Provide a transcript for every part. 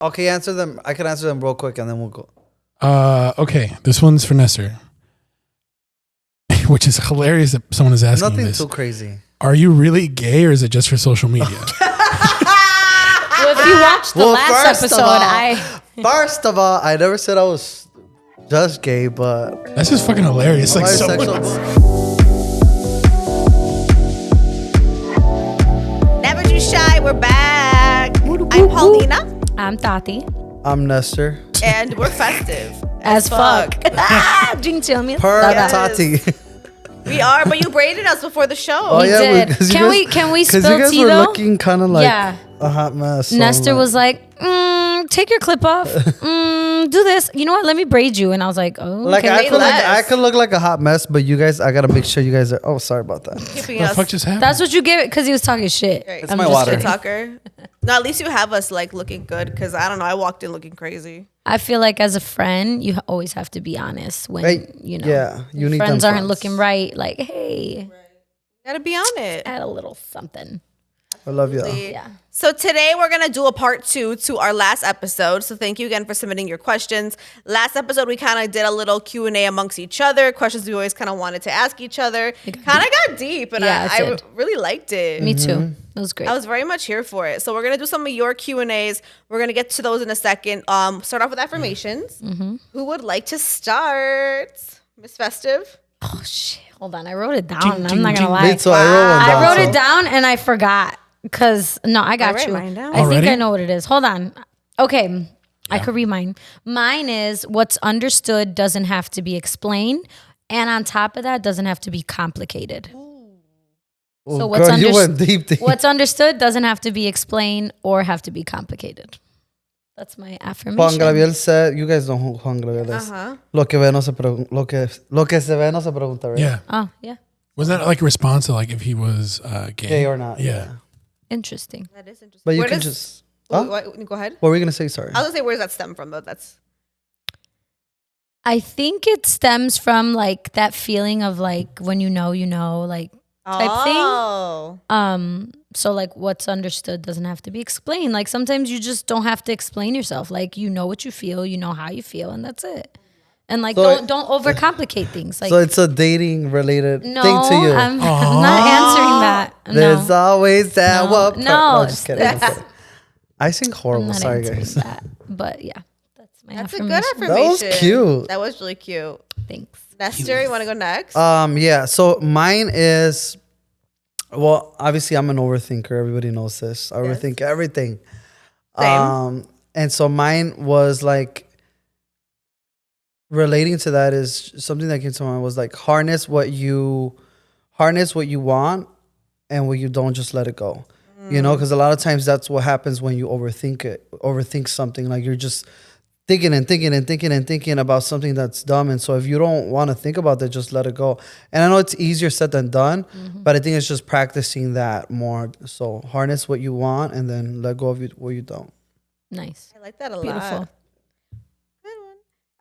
Okay, answer them. I can answer them real quick and then we'll go. Okay, this one's for Nestor. Which is hilarious that someone is asking Nothing this. too crazy. Are you really gay or is it just for social media? Well, if you watched the last episode, First of all, I never said I was just gay, but That's just fucking hilarious. Like bisexual. Never too shy. We're back. I'm Paulina. I'm Tati. I'm Nestor. And we're festive. As fuck. Didn't tell me. Per Yes. Tati. We are, but you braided us before the show. Oh, We yeah, did. because you Can guys- we Because spill you guys tea were though? looking kind of like Yeah. a hot mess. so Nestor I'm was like, take your clip off. Do this. You know what? Let me braid you. And I was like, oh, like, okay. I could look like a hot mess, but you guys, I gotta make sure you guys are. Oh, sorry about that. Keeping What the us fuck just happened? That's what you gave it because he was talking shit. Right. It's my water. kidding. talker. No, at least you have us like looking good because I don't know. I walked in looking crazy. I feel like as a friend, you always have to be honest when, Right. you know, Yeah, you need friends them aren't friends. looking right. Like, hey, Gotta be on it. add a little something. I love you. Yeah. So today we're gonna do a part 2 to our last episode. So thank you again for submitting your questions. Last episode we kind of did a little Q&A amongst each other, questions we always kind of wanted to ask each other. Kind of got deep, and Yeah, I it did. really liked it. Me too. It was great. I was very much here for it. So we're gonna do some of your Q&As. We're gonna get to those in a second. Start off with affirmations. Who would like to start? Miss Festive. Oh shit! Hold on, I wrote it down. I'm not gonna Me lie. too. I wrote one down. I wrote so- it down and I forgot because no, I got write you. mine down. I think Already? I know what it is. Hold on. Okay, I could read mine. Mine is what's understood doesn't have to be explained, and on top of that, doesn't have to be complicated. Oh, So what's girl, you went understood? deep. What's understood doesn't have to be explained or have to be complicated. That's my Juan affirmation. Gabriel said, you guys know who Juan Gabriel is. Lo que ve no se pregunta. Lo que se ve no se pregunta, right? Yeah. Oh yeah, Wasn't that like a response to like if he was gay? Gay or not. Yeah. interesting. That is interesting. But you Where can does- just. Huh? Go ahead. What were you gonna say? Sorry. I was gonna say, where does that stem from though? That's I think it stems from like that feeling of like when you know, like type thing. So like what's understood doesn't have to be explained. Like sometimes you just don't have to explain yourself. Like you know what you feel, you know how you feel, and that's it. And like So don't overcomplicate things. Like So it's a dating related no, thing to you. I'm not answering that. There's No, always that No. one. No, Just kidding. I'm kidding. I sing I'm horrible. not Sorry, answering guys. that. But yeah, that's my a good affirmation. affirmation. was cute. That was really cute. Thanks. Nestor, you want to go next? Yeah. So mine is, well, obviously I'm an overthinker. Everybody knows this. I overthink everything. Same. And so mine was like relating to that is something that came to mind was like harness what you want, and what you don't, just let it go. You know, because a lot of times that's what happens when you overthink something. Like you're just thinking about something that's dumb. And so if you don't want to think about that, just let it go. And I know it's easier said than done, but I think it's just practicing that more. So harness what you want and then let go of what you don't. Nice. I like that a Beautiful. lot. Good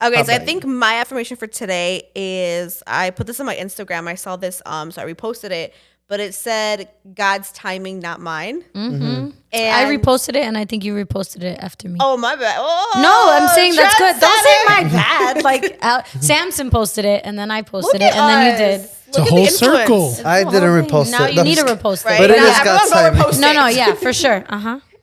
one. Okay, so I about think my affirmation for today is, I put this on my Instagram. I saw this, so I reposted it, but it said, God's timing, not mine. Mm-hmm. I And reposted it, and I think you reposted it after me. Oh, my bad. Oh, No, I'm saying that's good. Don't say trendsetter. my bad. Like Samson posted it, and then I posted Look it, at and then you us. did. It's a Look at whole the influence. circle. I the didn't whole thing. repost Now it. you No, need to I'm just- repost Right. it. But it Now is everyone God's go timing. repost No, it. no, yeah, for sure.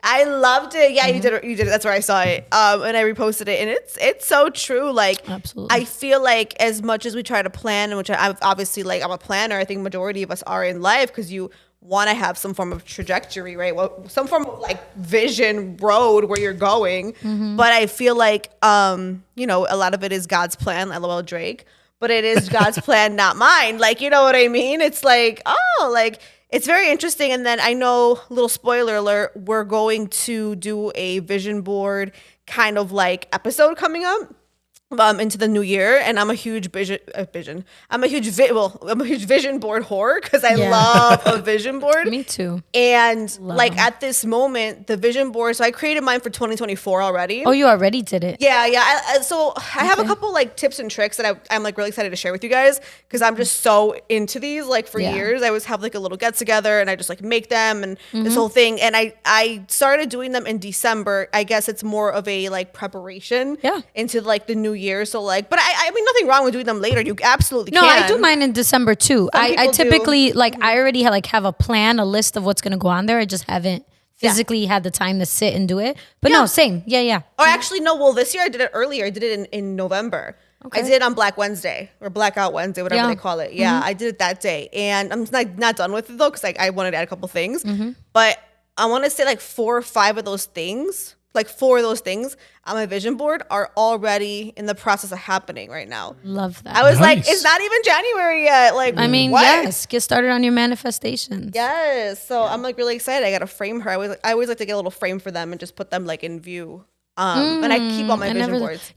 I loved it. Yeah, you did. You did it. That's where I saw it. And I reposted it, and it's so true. Like, Absolutely. I feel like as much as we try to plan, and which I'm obviously like I'm a planner. I think majority of us are in life because you want to have some form of trajectory, right? Well, some form of like vision, road where you're going. But I feel like you know, a lot of it is God's plan. LOL Drake. But it is God's plan, not mine. Like, you know what I mean? It's like, oh, like. It's very interesting. And then I know, little spoiler alert, we're going to do a vision board kind of like episode coming up. into the new year, and I'm a huge I'm a huge vision board whore because I love a vision board. Me too. And Love like 'em. at this moment, the vision board. So I created mine for 2024 already. Oh, you already did it. Yeah. So I have a couple like tips and tricks that I'm like really excited to share with you guys because I'm just so into these. Like for years, I always have like a little get together and I just like make them and this whole thing. And I started doing them in December. I guess it's more of a like preparation into like the new year. So like, but I mean, nothing wrong with doing them later. You absolutely No, can. I do mine in December too. I people typically like I already have a plan, a list of what's gonna go on there. I just haven't physically had the time to sit and do it. But no, same. Yeah. Or actually, no. Well, this year I did it earlier. I did it in November. Okay. I did it on Black Wednesday or Blackout Wednesday, whatever Yeah. they call it. Yeah, I did it that day, and I'm not done with it though because like I wanted to add a couple things. But I want to say like 4 or 5 of those things. Like 4 of those things on my vision board are already in the process of happening right now. Love that. I was like, Nice. it's not even January yet. Like, I mean, what? yes, get started on your manifestations. Yes. So I'm like really excited. I got to frame her. I always like to get a little frame for them and just put them like in view. And I keep all my vision boards.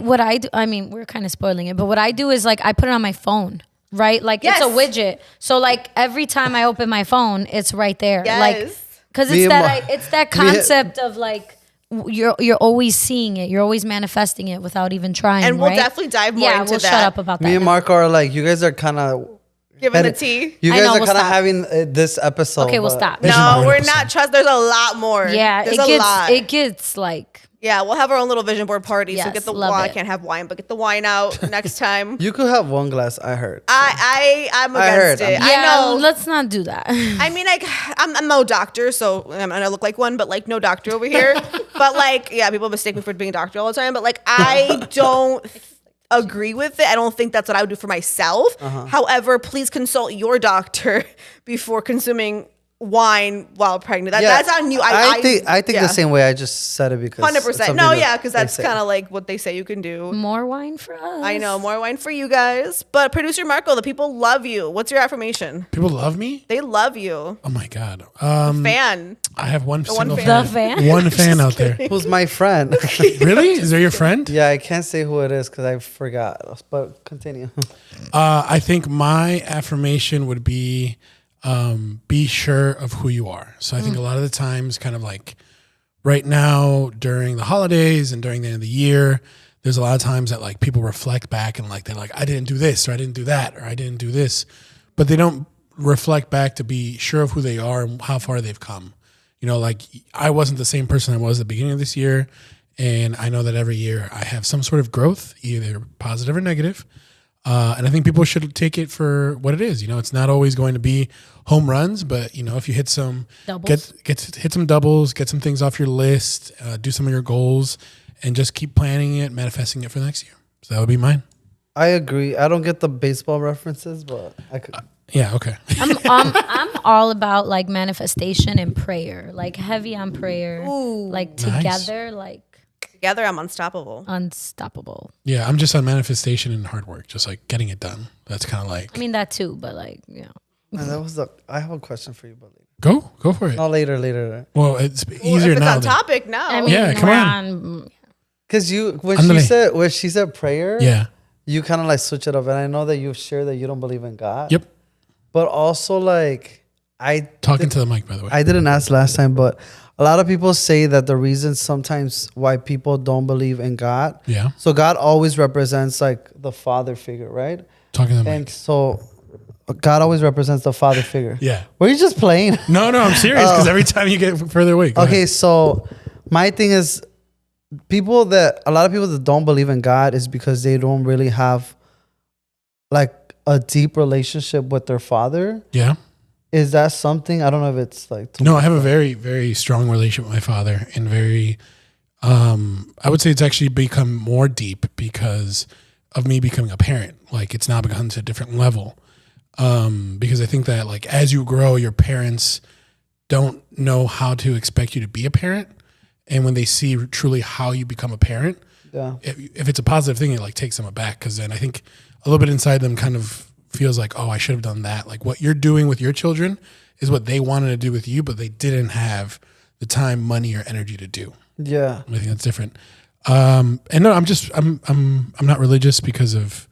What I do, I mean, we're kind of spoiling it, but what I do is like I put it on my phone, right? Like it's a widget. So like every time I open my phone, it's right there. Yes. Like, cause it's that concept of like, you're always seeing it. You're always manifesting it without even trying. And we'll right? definitely dive more into we'll that. shut up about that. Me and now. Marco are like, you guys are kind of Giving the tea. You I guys know, are we'll kind of stop. having this episode. Okay, we'll but- stop. Vision No, board we're episode. not. Trust. There's a lot more. Yeah, There's a lot. it gets like Yeah, we'll have our own little vision board party. So Yes, get the love wine. I it. can't have wine, but get the wine out next time. You could have one glass. I heard. I'm I against heard. it. yeah. I know. Let's not do that. I mean, like, I'm no doctor, so I look like one, but like no doctor over here. But like, yeah, people mistake me for being a doctor all the time. But like, I don't agree with it. I don't think that's what I would do for myself. However, please consult your doctor before consuming wine while pregnant. That's on you. I think yeah. the same way. I just said it because 100%. No, yeah, because that's kind of like what they say you can do. More wine for us. I know, more wine for you guys. But producer Marco, the people love you. What's your affirmation? People love me. They love you. Oh my god. Fan. I have one single fan. The fan? One fan out there. Who's my friend? Really? Is there your friend? Yeah, I can't say who it is because I forgot. But continue. I think my affirmation would be sure of who you are. So I think a lot of the times, kind of like right now during the holidays and during the end of the year, there's a lot of times that like people reflect back and like they're like, I didn't do this or I didn't do that or I didn't do this, but they don't reflect back to be sure of who they are and how far they've come. You know, like I wasn't the same person I was at the beginning of this year. And I know that every year I have some sort of growth, either positive or negative. And I think people should take it for what it is. You know, it's not always going to be home runs, but you know, if you hit some Doubles. hit some doubles, get some things off your list, do some of your goals, and just keep planning it, manifesting it for next year. So that would be mine. I agree. I don't get the baseball references, but I could. Yeah. Okay. I'm all about like manifestation and prayer, like heavy on prayer, like Nice. together, like Together, I'm unstoppable. unstoppable. Yeah, I'm just on manifestation and hard work, just like getting it done. That's kind of like I mean that too, but like And that was the. I have a question for you, but later. go for it. No, later. Well, it's Well, easier if it's now. on topic now. I mean, Yeah, come we're on. Because you when Andale. she said prayer, Yeah. you kind of like switch it up, and I know that you've shared that you don't believe in God. Yep. But also like Talking to the mic, by the way. I didn't ask last time, but a lot of people say that the reason sometimes why people don't believe in God. Yeah. So God always represents like the father figure, right? Talking to the And mic. so God always represents the father figure. Yeah. Were you just playing? No, I'm serious because every time you get further away. Go Okay, ahead. so my thing is a lot of people that don't believe in God is because they don't really have like a deep relationship with their father. Yeah. Is that something? I don't know if it's like No, I have a very, very strong relationship with my father and very, I would say it's actually become more deep because of me becoming a parent. Like it's now begun to a different level. Because I think that like as you grow, your parents don't know how to expect you to be a parent. And when they see truly how you become a parent, yeah. if it's a positive thing, it like takes them aback. Cause then I think a little bit inside them kind of feels like, oh, I should have done that. Like what you're doing with your children is what they wanted to do with you, but they didn't have the time, money, or energy to do. Yeah. I think that's different. And no, I'm not religious because of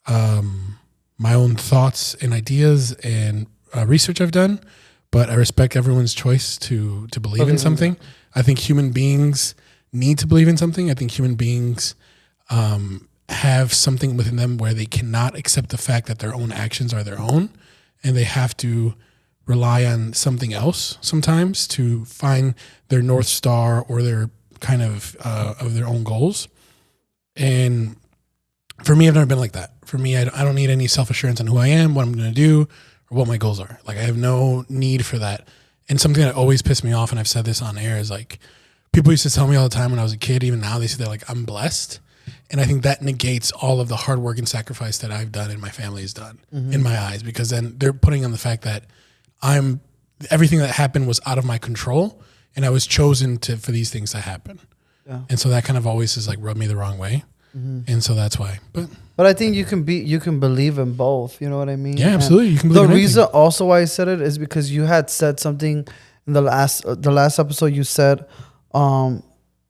my own thoughts and ideas and research I've done, but I respect everyone's choice to believe in something. I think human beings need to believe in something. I think human beings have something within them where they cannot accept the fact that their own actions are their own, and they have to rely on something else sometimes to find their North Star or their kind of their own goals. And for me, I've never been like that. For me, I don't need any self-assurance on who I am, what I'm going to do, or what my goals are. Like, I have no need for that. And something that always pissed me off, and I've said this on air, is like, people used to tell me all the time when I was a kid, even now, they say they're like, I'm blessed. And I think that negates all of the hard work and sacrifice that I've done and my family has done in my eyes, because then they're putting on the fact that everything that happened was out of my control, and I was chosen for these things to happen. Yeah. And so that kind of always has like rubbed me the wrong way. And so that's why. But I think you can believe in both. You know what I mean? Yeah, absolutely. You can believe the in reason anything. also why I said it is because you had said something in the last episode. You said a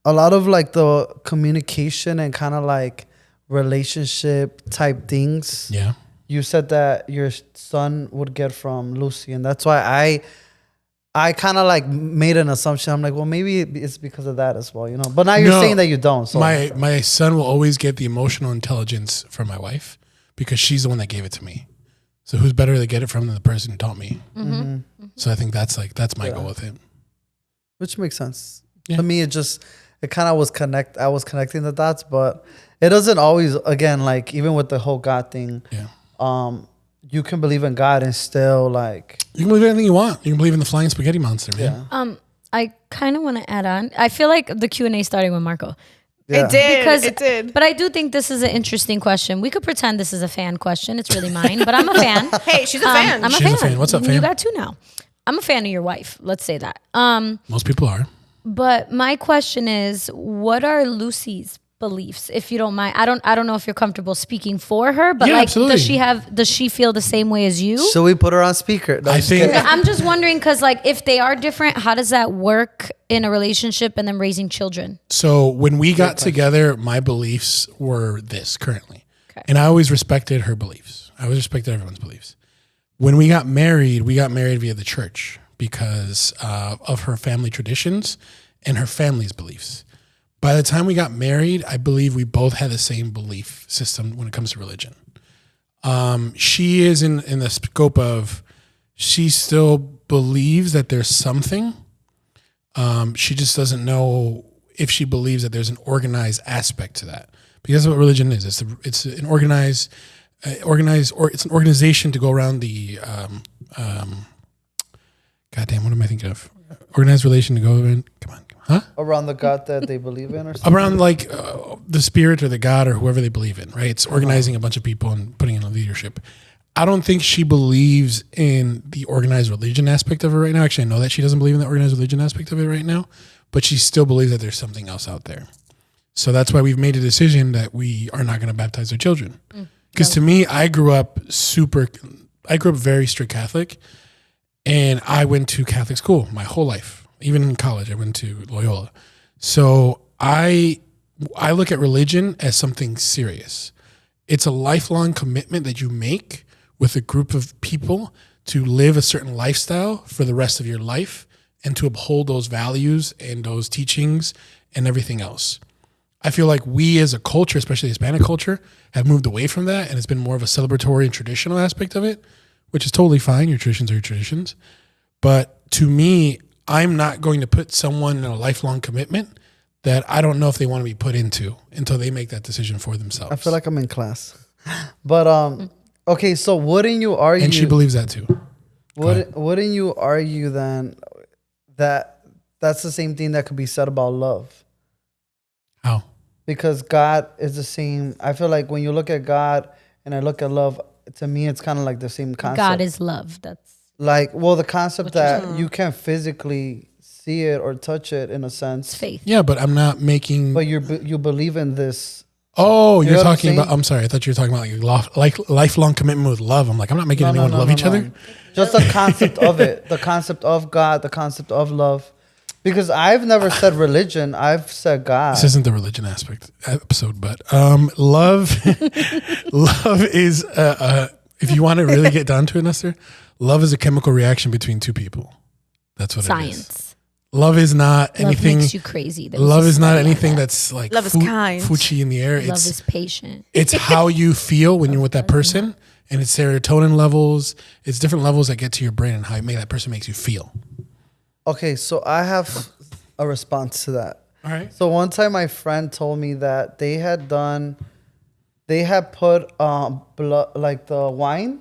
lot of like the communication and kind of like relationship type things. Yeah. You said that your son would get from Lucy, and that's why I kind of like made an assumption. I'm like, well, maybe it's because of that as well, you know. But now you're saying that you don't. So my son will always get the emotional intelligence from my wife because she's the one that gave it to me. So who's better to get it from than the person who taught me? So I think that's my goal with it. Which makes sense. Yeah. To me, it kind of was I was connecting the dots, but it doesn't always. Again, like even with the whole God thing. Yeah. You can believe in God and still like... You can believe anything you want. You can believe in the flying spaghetti monster, man. Yeah. I kind of want to add on. I feel like the Q&A starting with Marco. Yeah. It did. But I do think this is an interesting question. We could pretend this is a fan question. It's really mine, but I'm a fan. Hey, she's a fan. I'm a She's fan. a fan. What's up, fan? You got two now. I'm a fan of your wife. Let's say that. Most people are. But my question is, what are Lucy's beliefs, if you don't mind? I don't know if you're comfortable speaking for her, but Yeah, like, absolutely. does she feel the same way as you? So we put her on speaker. No, I think I'm just wondering, because like, if they are different, how does that work in a relationship and then raising children? so. When we got together, my beliefs were this currently, Okay. and I always respected her beliefs. I always respected everyone's beliefs. When we got married via the church because of her family traditions and her family's beliefs. By the time we got married, I believe we both had the same belief system when it comes to religion. She is in the scope of, she still believes that there's something. She just doesn't know if she believes that there's an organized aspect to that. Because that's what religion is. It's an organized, or it's an organization to go around the, goddamn, what am I thinking of? Organized relation to go in. Come on. Huh? around the God that they believe in or something? Around like the spirit or the God or whoever they believe in, right? It's organizing a bunch of people and putting in a leadership. I don't think she believes in the organized religion aspect of it right now. Actually, I know that she doesn't believe in the organized religion aspect of it right now, but she still believes that there's something else out there. So that's why we've made a decision that we are not going to baptize our children. Because to me, I grew up very strict Catholic, and I went to Catholic school my whole life. Even in college, I went to Loyola. So I look at religion as something serious. It's a lifelong commitment that you make with a group of people to live a certain lifestyle for the rest of your life and to uphold those values and those teachings and everything else. I feel like we as a culture, especially Hispanic culture, have moved away from that, and it's been more of a celebratory and traditional aspect of it, which is totally fine. Your traditions are your traditions. But to me, I'm not going to put someone in a lifelong commitment that I don't know if they want to be put into until they make that decision for themselves. I feel like I'm in class. But okay, so wouldn't you argue? And she believes that too. Wouldn't you argue then that that's the same thing that could be said about love? How? Because God is the same. I feel like when you look at God and I look at love, to me, it's kind of like the same concept. God is love. That's like, well, the concept that you can't physically see it or touch it in a sense. faith. Yeah, but I'm not making. But you believe in this. Oh, You you're know what I'm talking about. saying? I'm sorry. I thought you were talking about like lifelong commitment with love. I'm like, I'm not making anyone love each other. Just the concept of it, the concept of God, the concept of love. Because I've never said religion. I've said God. This isn't the religion aspect episode, but love, love is if you want to really get down to it, Nestor, love is a chemical reaction between two people. That's what it is. Science. Love is not anything. Love makes you crazy. Love is not anything that's like love is kind. Fuchi in the air. Love is patient. It's how you feel when you're with that person, and it's serotonin levels. It's different levels that get to your brain and how that person makes you feel. Okay, so I have a response to that. All right. So one time my friend told me that they had put blood, like the wine,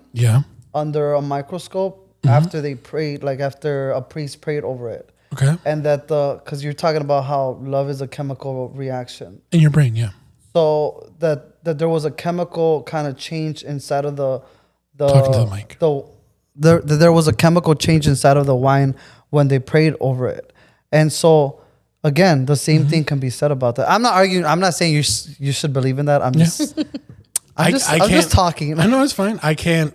under a microscope after they prayed, like after a priest prayed over it. Okay. And that because you're talking about how love is a chemical reaction in your brain, yeah. So that there was a chemical kind of change inside of the talking to the mic. There was a chemical change inside of the wine when they prayed over it. And so, again, the same thing can be said about that. I'm not arguing. I'm not saying you should believe in that. I'm just, I'm just talking. I know it's fine. I can't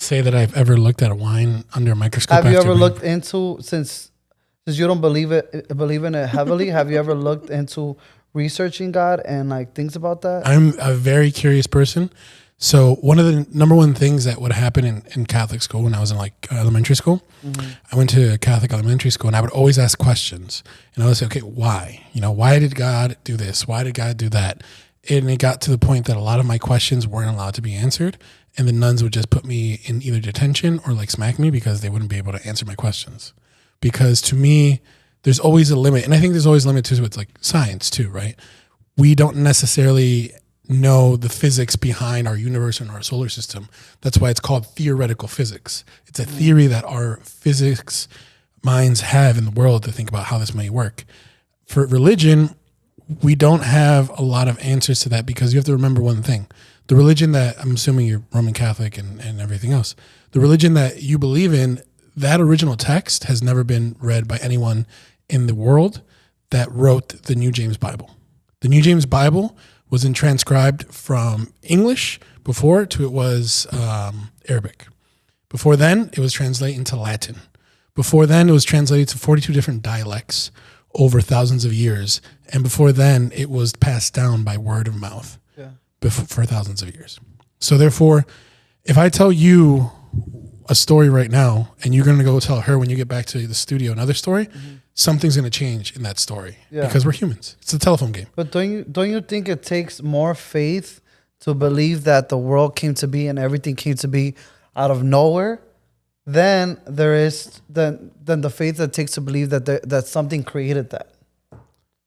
say that I've ever looked at a wine under a microscope. Have you ever looked into, since you don't believe in it heavily, have you ever looked into researching God and like things about that? I'm a very curious person. So one of the number one things that would happen in Catholic school when I was in like elementary school, I went to a Catholic elementary school and I would always ask questions. And I would say, okay, why? Why did God do this? Why did God do that? And it got to the point that a lot of my questions weren't allowed to be answered. And the nuns would just put me in either detention or like smack me because they wouldn't be able to answer my questions. Because to me, there's always a limit. And I think there's always a limit to it's like science too, right? We don't necessarily know the physics behind our universe and our solar system. That's why it's called theoretical physics. It's a theory that our physics minds have in the world to think about how this may work. For religion, we don't have a lot of answers to that because you have to remember one thing. The religion that, I'm assuming you're Roman Catholic and everything else, the religion that you believe in, that original text has never been read by anyone in the world that wrote the New James Bible. The New James Bible was transcribed from English before to it was Arabic. Before then, it was translated into Latin. Before then, it was translated to 42 different dialects over thousands of years. And before then, it was passed down by word of mouth for thousands of years. So therefore, if I tell you a story right now and you're going to go tell her when you get back to the studio another story, something's going to change in that story because we're humans. It's a telephone game. But don't you think it takes more faith to believe that the world came to be and everything came to be out of nowhere than there is than the faith that it takes to believe that something created that?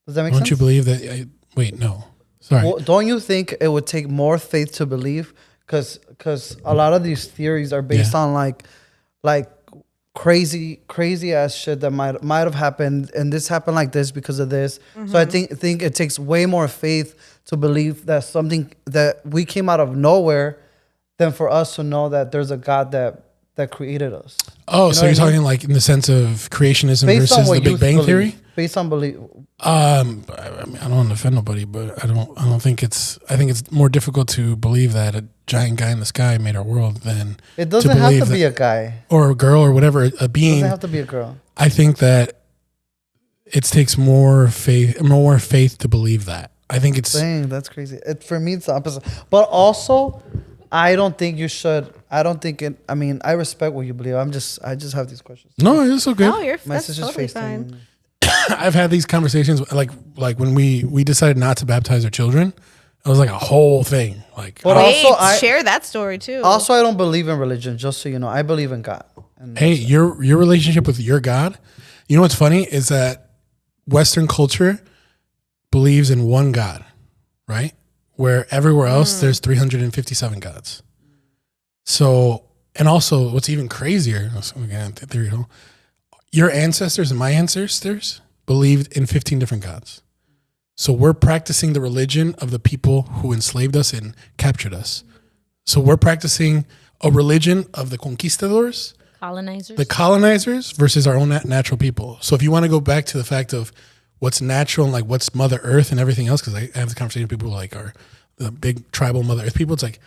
Does that make sense? Don't you believe that? Wait, no. Sorry. Well, don't you think it would take more faith to believe? Because a lot of these theories are based on like crazy ass shit that might have happened, and this happened like this because of this. So I think it takes way more faith to believe that something that we came out of nowhere than for us to know that there's a God that created us. Oh, so you're talking like in the sense of creationism versus the Big Bang Theory? Based on belief. I mean, I don't want to offend nobody, but I don't think it's. I think it's more difficult to believe that a giant guy in the sky made our world than it doesn't have to be a guy or a girl or whatever, a being. It doesn't have to be a girl. I think that it takes more faith to believe that. I think it's. Dang, that's crazy. For me, it's the opposite. But also, I don't think you should. I don't think it. I mean, I respect what you believe. I just have these questions. No, it's okay. No, My that's sister's totally FaceTiming fine. me. I've had these conversations like when we decided not to baptize our children. It was like a whole thing. Like, But also, share that story too. Also, I don't believe in religion. Just so you know, I believe in God. And hey, your relationship with your God. You know what's funny is that Western culture believes in one God, right? Where everywhere else there's 357 gods. So, and also what's even crazier, again, theoretical, your ancestors and my ancestors believed in 15 different gods. So we're practicing the religion of the people who enslaved us and captured us. So we're practicing a religion of the conquistadors, the colonizers versus our own natural people. So if you want to go back to the fact of what's natural and like what's Mother Earth and everything else, because I have the conversation with people who like are the big tribal Mother Earth people, it's like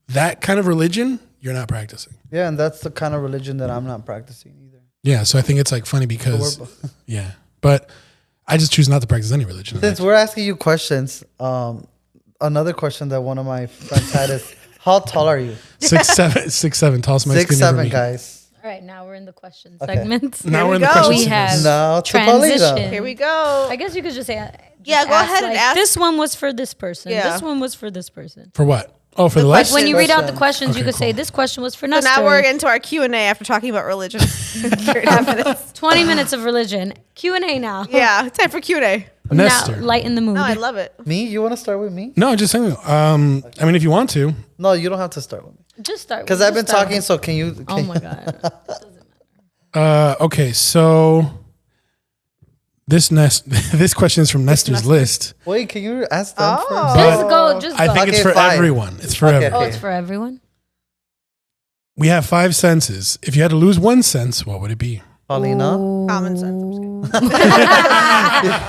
that kind of religion you're not practicing. Yeah, and that's the kind of religion that I'm not practicing either. Yeah, so I think it's like funny because yeah, but I just choose not to practice any religion. Since we're asking you questions, another question that one of my friends had is, how tall are you? 6'7", tallest Mexican you ever 6'7", meet. guys. All right, now we're in the question Okay. segment. Now Here we're we in the go. question We segment. have Now to transition. Paulina. Here we go. I guess you could just say, Yeah, go ahead and ask. This one was for this person. Yeah. This one was for this person. For what? Oh, for the Like list? when you read out the Question. questions, you Okay, could say cool. this question was for So Nestor. now we're into our Q&A after talking about religion. 30 minutes. 20 minutes of religion. Q&A now. Yeah, time for Q&A. Nestor. Now, lighten the mood. No, I love it. Me? You want to start with me? No, just saying. I mean, if you want to. No, you don't have to start with me. Just start. Because just I've been start. talking, so can you... Oh my God. Okay, so this question is from Nestor's list. Wait, can you ask them Oh. first? Just go. Just I go. think it's Okay, for fine. everyone. It's for Okay. everyone. Oh, it's for everyone? We have 5 senses. If you had to lose one sense, what would it be? Paulina? Common sense.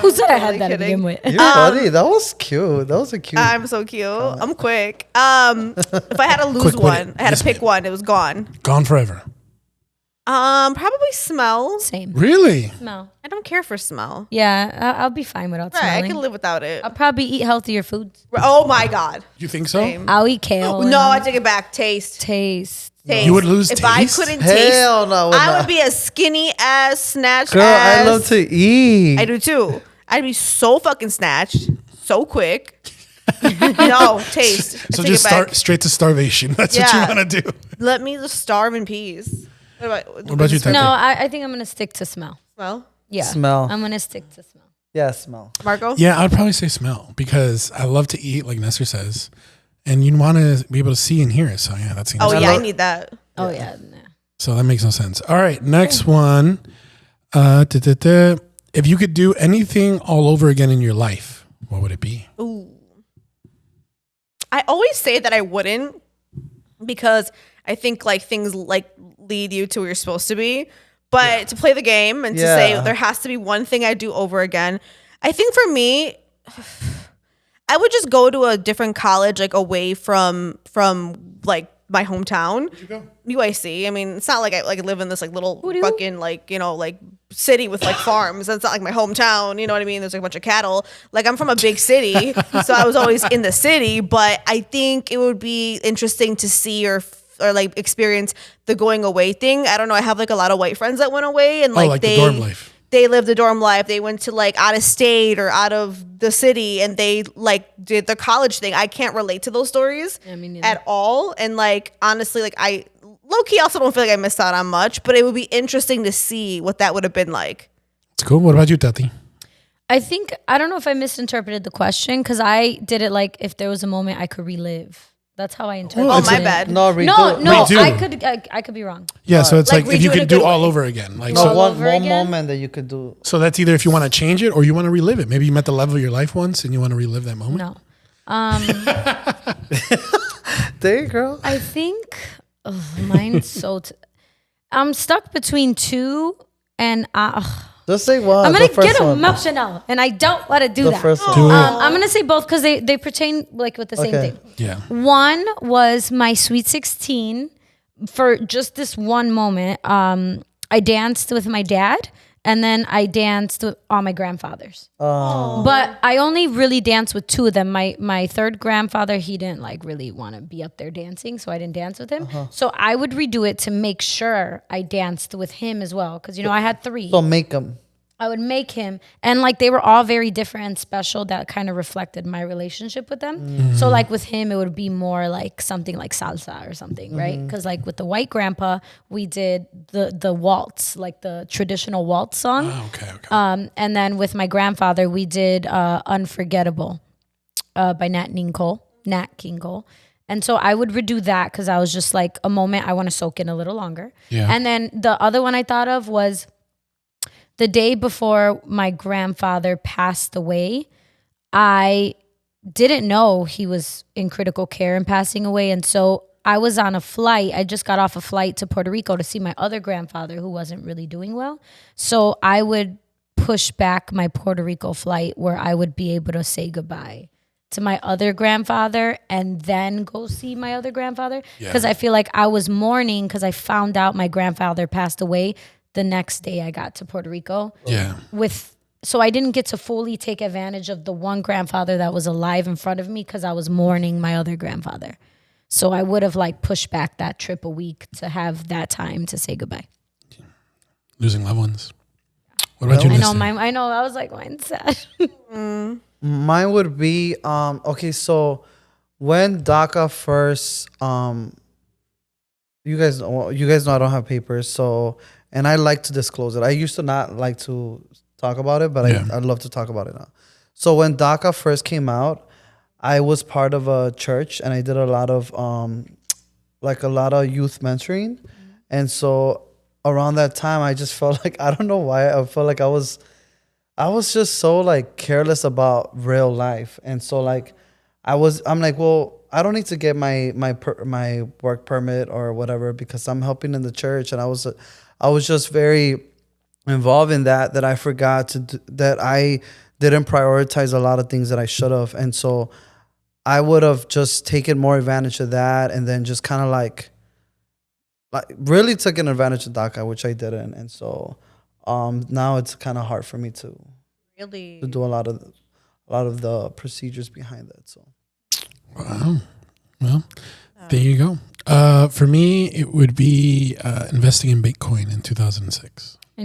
Who said I had that to kidding. begin with? You're funny. That was cute. That was a cute... I'm so cute. I'm quick. If I had to lose Quick-witted. one, I had Yes, to pick ma'am. one. It was gone. Gone forever. Probably smell. Same. Really? Smell. I don't care for smell. Yeah, I'll be fine without Right, I smelling. can live without it. I'll probably eat healthier foods. Oh my God. You think so? Same. I'll eat kale. No, I take it back. Taste. taste. Taste. You would lose if taste? I couldn't taste. Hell no. I would be a skinny ass, snatched Girl, ass. I love to eat. I do too. I'd be so fucking snatched, so quick. No, taste. I So take just it back. start straight to starvation. That's what Yeah. you want to do. Let me just starve in peace. What about you, Tete? No, I think I'm gonna stick to smell. Smell? Yeah, Smell. I'm gonna stick to smell. Yeah, smell. Marco? Yeah, I'd probably say smell because I love to eat, like Nestor says, and you want to be able to see and hear it. So yeah, that's Oh, I yeah, I love- need that. Oh yeah. Nah. So that makes no sense. All right, next one. If you could do anything all over again in your life, what would it be? Ooh. I always say that I wouldn't because I think like things like lead you to where you're supposed to be. But to play the game and to say Yeah. there has to be one thing I do over again, I think for me, I would just go to a different college, like away from like my hometown. Where'd you go? UIC. I mean, it's not like I like live in this like little Who do? fucking like, you know, like city with like farms. It's not like my hometown, you know what I mean? There's like a bunch of cattle. Like I'm from a big city, so I was always in the city, but I think it would be interesting to see or like experience the going away thing. I don't know. I have like a lot of white friends that went away and like, the dorm life. they lived the dorm life. They went to like out of state or out of the city and they like did the college thing. I can't relate to those stories Yeah, me neither. at all. And like, honestly, like I low key also don't feel like I missed out on much, but it would be interesting to see what that would have been like. It's cool. What about you, Tati? I think I don't know if I misinterpreted the question because I did it like if there was a moment I could relive. That's how I interpreted Oh, it's my it. bad. No, redo No, it. no, Redo. I could be wrong. Yeah, so it's Like like if you redo it in could a do good all way. over again. Like No, so, one over one again? moment that you could do. so that's either if you want to change it or you want to relive it. Maybe you met the love of your life once and you want to relive that moment. No. There you go. I think mine's so. I'm stuck between two, and Just say one. I'm the gonna first get one. emotional, and I don't want to do The that. first one. Do it. I'm gonna say both because they pertain like with the same Okay. thing. Yeah. One was my Sweet 16. For just this one moment, I danced with my dad, and then I danced with all my grandfathers. But I only really danced with two of them. My third grandfather, he didn't like really want to be up there dancing, so I didn't dance with him. So I would redo it to make sure I danced with him as well, because I had three. So make them. I would make him, and like they were all very different and special. That kind of reflected my relationship with them. So like with him, it would be more like something like salsa or something, right? Because like with the white grandpa, we did the waltz, like the traditional waltz song. Oh, okay. And then with my grandfather, we did Unforgettable by Nat King Cole. And so I would redo that because I was just like a moment I want to soak in a little longer. Yeah. And then the other one I thought of was the day before my grandfather passed away. I didn't know he was in critical care and passing away. And so I was on a flight. I just got off a flight to Puerto Rico to see my other grandfather who wasn't really doing well. So I would push back my Puerto Rico flight where I would be able to say goodbye to my other grandfather and then go see my other grandfather. Because I feel like I was mourning because I found out my grandfather passed away the next day I got to Puerto Rico. Yeah. So I didn't get to fully take advantage of the one grandfather that was alive in front of me because I was mourning my other grandfather. So I would have like pushed back that trip a week to have that time to say goodbye. Losing loved ones. What about you? I know. I was like, mine's sad. Mine would be okay. So when DACA first, you guys know I don't have papers, so and I like to disclose it. I used to not like to talk about it, but I'd love to talk about it now. So when DACA first came out, I was part of a church and I did a lot of youth mentoring, and so around that time I just felt like I don't know why I felt like I was just so like careless about real life, and so like I'm like, well, I don't need to get my work permit or whatever because I'm helping in the church, and I was just very involved in that I forgot that I didn't prioritize a lot of things that I should have, and so I would have just taken more advantage of that, and then just kind of like really taken advantage of DACA, which I didn't, and so now it's kind of hard for me to do a lot of the procedures behind that. So. Wow. Well, there you go. For me, it would be investing in Bitcoin in 2006. I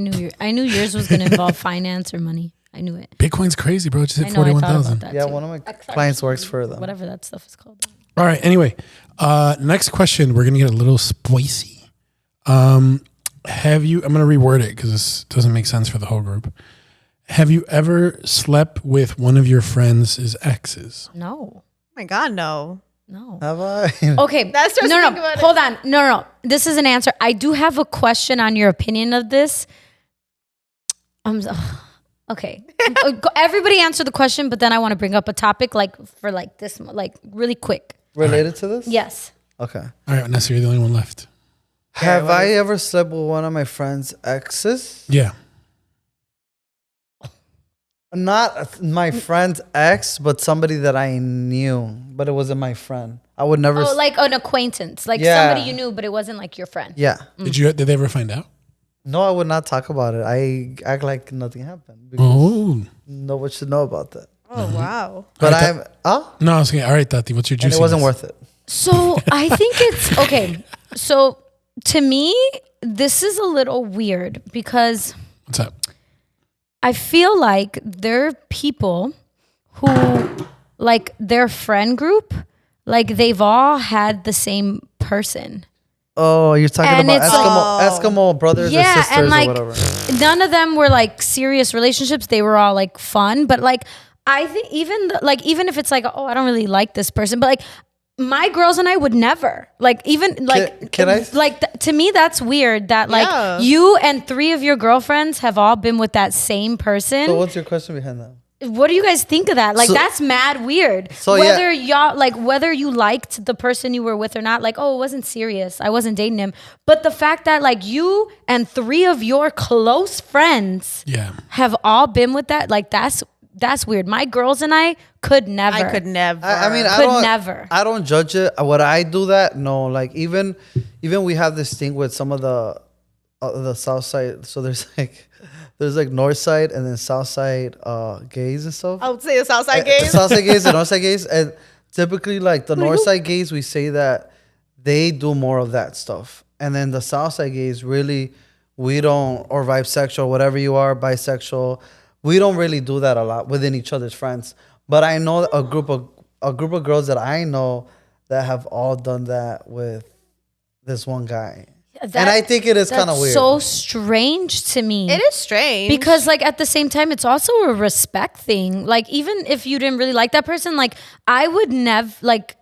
knew yours was going to involve finance or money. I knew it. Bitcoin's crazy, bro. It just hit I know, I thought 41,000. about that Yeah, too. one of my clients works for them. Whatever that stuff is called. All right. Anyway, next question. We're gonna get a little spicy. I'm gonna reword it because this doesn't make sense for the whole group. Have you ever slept with one of your friends' exes? No. Oh my God, no. No. Have I? Okay. That's just no. think about it. Hold on. No. This is an answer. I do have a question on your opinion of this. Okay. Everybody answer the question, but then I want to bring up a topic for this, really quick. Related to this? Yes. Okay. All right, Nessa, you're the only one left. Have I ever slept with one of my friend's exes? Yeah. Not my friend's ex, but somebody that I knew, but it wasn't my friend. I would never. Oh, like an acquaintance, like Yeah. somebody you knew, but it wasn't like your friend. Yeah. Did they ever find out? No, I would not talk about it. I act like nothing happened because Oh. no one should know about that. Oh, wow. But All right, I'm No, I was saying, all right, Tati, what's your and juiciness? it wasn't worth it. So I think it's okay. So to me, this is a little weird because What's up? I feel like there are people who, like their friend group, like they've all had the same person. Oh, you're talking And about it's Eskimo brothers or Yeah, sisters and like or whatever. none of them were like serious relationships. They were all like fun, but like I think even if it's like, oh, I don't really like this person, but like my girls and I would never Can I? to me that's weird that like Yeah. you and 3 of your girlfriends have all been with that same person. So what's your question behind that? What do you guys think of that? Like, So- that's mad weird. So, whether whether you liked the person you were with or not, like, oh, it wasn't serious. I wasn't dating him. But the fact that like you and 3 of your close friends Yeah. have all been with that, like that's weird. My girls and I could never. I could never. I mean, Could never. I don't judge it. Would I do that? No. Like even we have this thing with some of the South Side. So there's like North Side and then South Side gays and stuff. I would say the Southside gays. South Side gays and North Side gays, and typically like the North Side gays, we say that they do more of that stuff, and then the South Side gays really we don't, or bisexual, whatever you are, bisexual. We don't really do that a lot within each other's friends. But I know a group of girls that I know that have all done that with this one guy. And I think it is kind of weird. So strange to me. It is strange. Because like at the same time, it's also a respect thing. Like even if you didn't really like that person, like I would never like.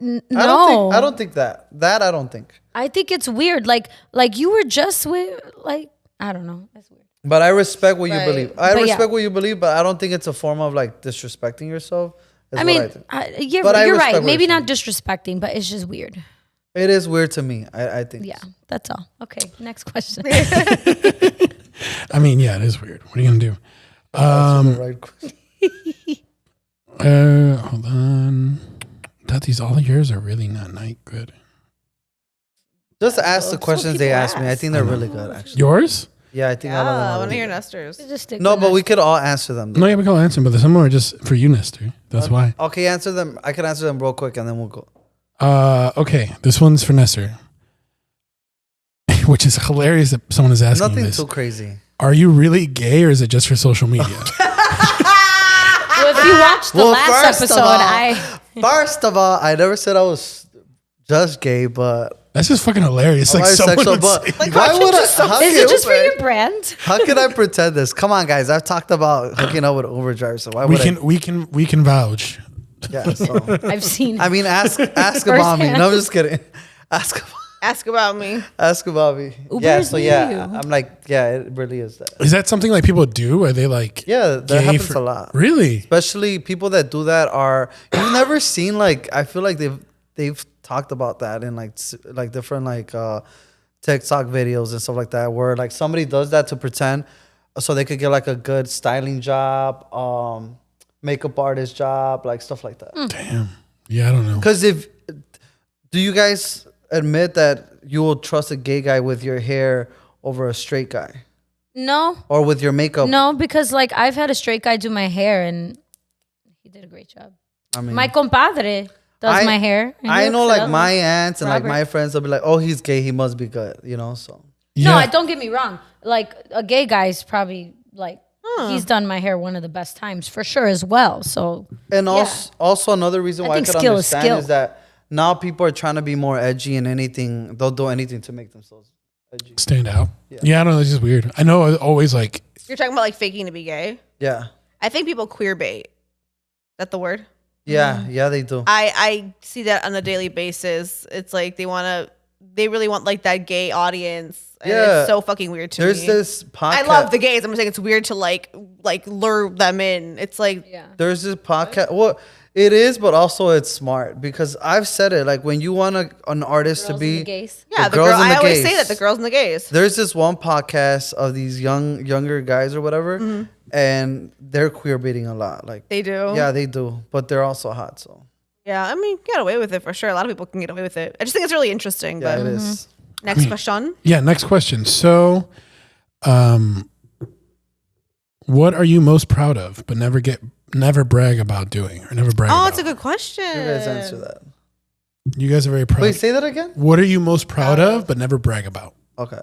No, I don't think that. I don't think. I think it's weird. Like you were just with like I don't know. That's weird. But I respect what you Right. believe. But yeah. what you believe, but I don't think it's a form of like disrespecting yourself. Is I mean, what I think. you're But I right. respect what Maybe you're not disrespecting, but it's just weird. It is weird to me. I think. Yeah, that's all. Okay, next question. I mean, yeah, it is weird. What are you gonna do? Right. Hold on. Tati's all yours are really not good. Just ask the questions people they asked me. I ask. think they're really good, actually. Yours? Yeah, I think all of them I are want to really hear good. Nestor's. Just stick No, with but we Nestor. could all answer them. No, yeah, we can all answer, but some more are just for you, Nestor. That's why. Okay, answer them. I can answer them real quick, and then we'll go. Okay, this one's for Nestor, which is hilarious that someone is asking Nothing this. too crazy. Are you really gay, or is it just for social media? Well, if you watched the last episode, First of all, I never said I was just gay, but That's just fucking hilarious. I'm Like someone bisexual. would But say- why would I? How is can, it just for your brand? how can I pretend this? Come on, guys. I've talked about hooking up with Uber drivers, so why would we can vouch. I? Yeah. So I've seen. I mean, ask about me. No, I'm just kidding. Ask Ask about me. about me. Uber yeah. is So near yeah, you. I'm like, yeah, it really is that. Is that something like people do? Are they like Yeah, that gay happens for- a lot. Really? Especially people that do that are you've never seen like I feel like they've talked about that in like different like TikTok videos and stuff like that where like somebody does that to pretend so they could get like a good styling job, makeup artist job, like stuff like that. Damn. Yeah, I don't know. Because do you guys admit that you will trust a gay guy with your hair over a straight guy No, or with your makeup? no, because like I've had a straight guy do my hair and he did a great job. I mean, My compadre does my hair. and he I know looks like lovely. my aunts and like Robert. my friends will be like, oh, he's gay, he must be good, you know. So Yeah. No, don't get me wrong. Like a gay guy's probably like he's done my hair one of the best times for sure as well. So and also another reason I why I think could skill is understand skill. is that now people are trying to be more edgy and anything. They'll do anything to make themselves edgy. Stand out. Yeah, I don't know. It's just weird. I know I always like You're talking about like faking to be gay. Yeah, I think people queer bait. Is that the word? yeah, they do. I see that on a daily basis. It's like they really want like that gay audience. And Yeah. it's so fucking weird to There's me. this podcast. I love the gays. I'm just saying it's weird to like lure them in. It's like yeah. There's this podcast. Well, it is, but also it's smart because I've said it. Like when you want an artist Girls to and be the gays. yeah, the girls girl. and I the always gays. say that the girls and the gays. There's this one podcast of these younger guys or whatever, and they're queer baiting a lot. Like They do. yeah, they do, but they're also hot. So Yeah, I mean, get away with it for sure. A lot of people can get away with it. I just think it's really interesting. yeah, But it is. next question. yeah, next question. So what are you most proud of but never brag about doing or never brag Oh, about? it's a good question. You guys answer that. You guys are very proud. Wait, say that again. What are you most proud of but never brag about? Okay.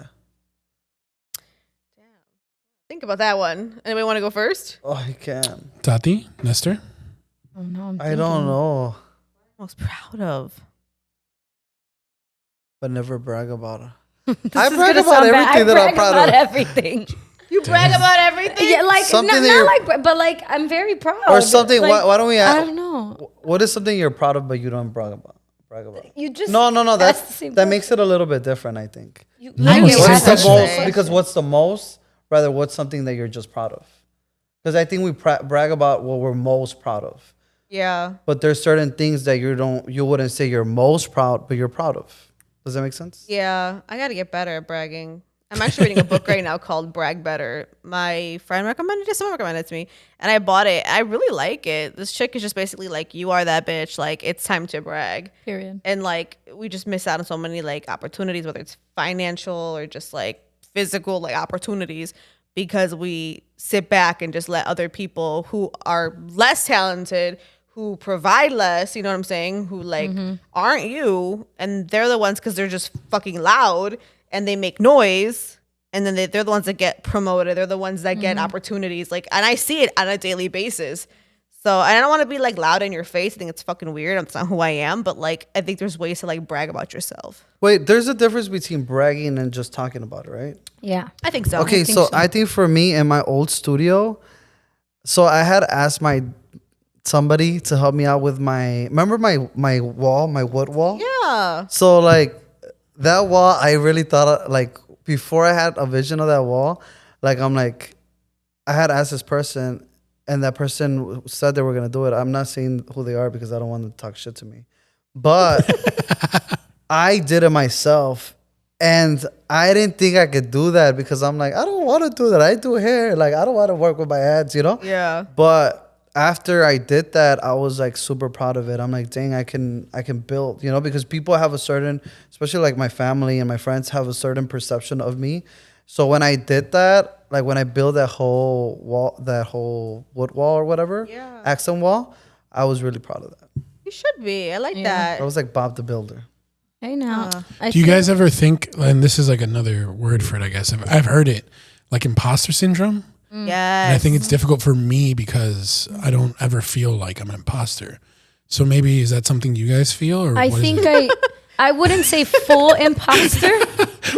Think about that one. Anybody want to go first? Oh, I can. Tati, Nestor? Oh no, I'm I don't thinking. know, Most proud of. but never brag about it. This I is brag gonna about sound bad. everything that I'm brag proud about of. everything. You brag about everything? Yeah, like Something no, that not you're- like, but like I'm very proud. Or something. Like, Why don't we? I don't know. What is something you're proud of but you don't brag about? You just No. asked the same That makes it a little bit different. I think. You, No, literally it's What's asked the That's the most? same Because question. what's the most? Rather, what's something that you're just proud of? Because I think we brag about what we're most proud of, Yeah. but there's certain things that you wouldn't say you're most proud, but you're proud of. Does that make sense? Yeah. I got to get better at bragging. I'm actually reading a book right now called Brag Better. My friend recommended it. Someone recommended it to me. And I bought it. I really like it. This chick is just basically like, you are that bitch. Like, it's time to brag. Period. And like, we just miss out on so many like opportunities, whether it's financial or just like physical like opportunities, because we sit back and just let other people who are less talented, who provide less, you know what I'm saying, who like aren't you, and they're the ones because they're just fucking loud and they make noise, and then they're the ones that get promoted. They're the ones that get opportunities. Like, and I see it on a daily basis. So I don't want to be like loud in your face. I think it's fucking weird. That's not who I am. But like, I think there's ways to like brag about yourself. Wait, there's a difference between bragging and just talking about it, right? Yeah. I think so. Okay, think so so. I think for me in my old studio, so I had asked somebody to help me out with my wall, my wood wall. Yeah. So like that wall, I really thought like before I had a vision of that wall, like I'm like, I had asked this person, and that person said they were gonna do it. I'm not saying who they are because I don't want them to talk shit to me, but I did it myself, and I didn't think I could do that because I'm like, I don't want to do that. I do hair, like I don't want to work with my hands, you know. Yeah. But after I did that, I was like super proud of it. I'm like, dang, I can build, you know, because people have a certain, especially like my family and my friends have a certain perception of me. So when I did that, like when I built that whole wall, that whole wood wall or whatever, accent wall, I was really proud of that. You should be. I like that. I was like Bob the Builder. I know. Do you guys ever think, and this is like another word for it, I guess, I've heard it, like imposter syndrome? Yes. And I think it's difficult for me because I don't ever feel like I'm an imposter. So maybe is that something you guys feel? Or I think I wouldn't say full imposter.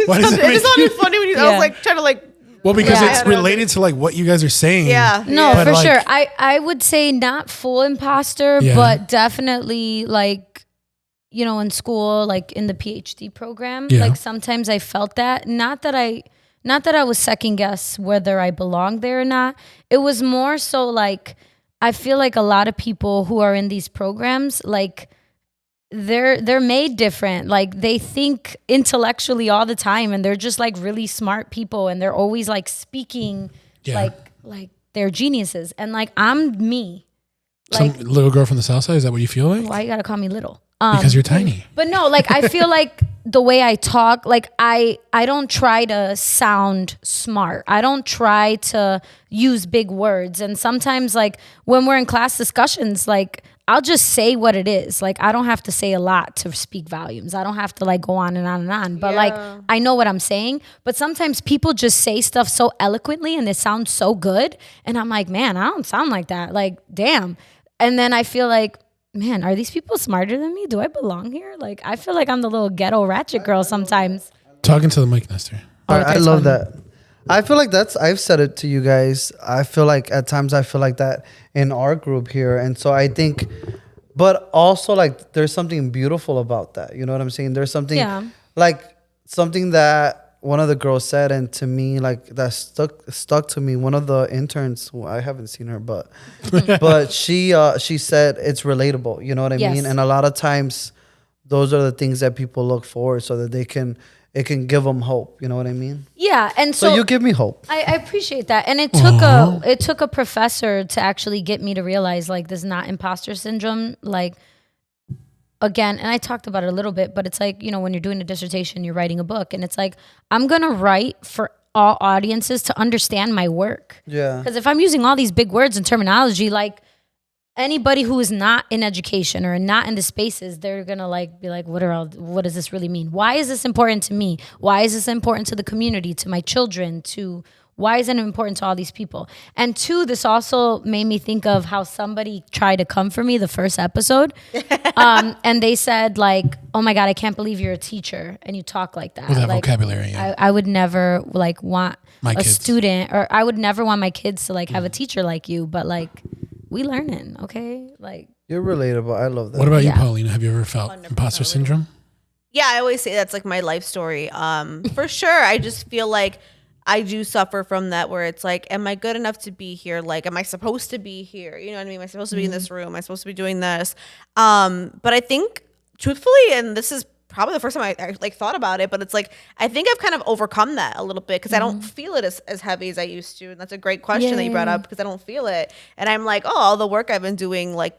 Why does It just sounded funny when you. I Yeah. was like trying to like. Well, because Yeah. it's related to like what you guys are saying. Yeah. No, But for like- sure. I would say not full imposter, Yeah. but definitely like, you know, in school, like in the PhD program, Yeah. like sometimes I felt that. Not that I was second guess whether I belonged there or not. It was more so like I feel like a lot of people who are in these programs, like they're made different. Like they think intellectually all the time, and they're just like really smart people, and they're always like speaking Yeah. like they're geniuses. And like I'm me. Some Like little girl from the South Side, is that what you feel like? why you gotta call me little? Because you're tiny. But no, like I feel like the way I talk, like I don't try to sound smart. I don't try to use big words. And sometimes like when we're in class discussions, like I'll just say what it is. Like I don't have to say a lot to speak volumes. I don't have to like go on and on and on. But like I know what I'm saying. But sometimes people just say stuff so eloquently and it sounds so good. And I'm like, man, I don't sound like that. Like, damn. And then I feel like, man, are these people smarter than me? Do I belong here? Like, I feel like I'm the little ghetto ratchet girl sometimes. Talking to the mic, Nestor. I love that. I feel like I've said it to you guys. I feel like at times I feel like that in our group here. And so I think, but also like there's something beautiful about that. You know what I'm saying? There's something like something that one of the girls said, and to me, like that stuck to me. One of the interns, who I haven't seen her, but she said it's relatable. You know what I Yes. mean? And a lot of times, those are the things that people look for, so that it can give them hope. You know what I mean? Yeah, and So you give me hope. I appreciate that, and it took a professor to actually get me to realize like this is not imposter syndrome. Like again, and I talked about it a little bit, but it's like, you know, when you're doing a dissertation, you're writing a book, and it's like I'm gonna write for all audiences to understand my work. Yeah. Because if I'm using all these big words and terminology, like anybody who is not in education or not in the spaces, they're gonna like be like, what does this really mean? Why is this important to me? Why is this important to the community, to my children, why is it important to all these people? And two, this also made me think of how somebody tried to come for me the first episode. And they said like, oh my God, I can't believe you're a teacher and you talk like that. With that Like, vocabulary, yeah. I would never like want My a kids. student, or I would never want my kids to like have a teacher like you, but like we learning, okay? Like You're relatable. I love that. What about you, Yeah. Paulina? Have you ever felt imposter syndrome? Yeah, I always say that's like my life story. For sure. I just feel like I do suffer from that, where it's like, am I good enough to be here? Like, am I supposed to be here? You know what I mean? Am I supposed to be in this room? Am I supposed to be doing this? But I think truthfully, and this is probably the first time I like thought about it, but it's like, I think I've kind of overcome that a little bit, because I don't feel it as heavy as I used to. And that's a great question that you brought up, because I don't feel it. And I'm like, oh, all the work I've been doing, like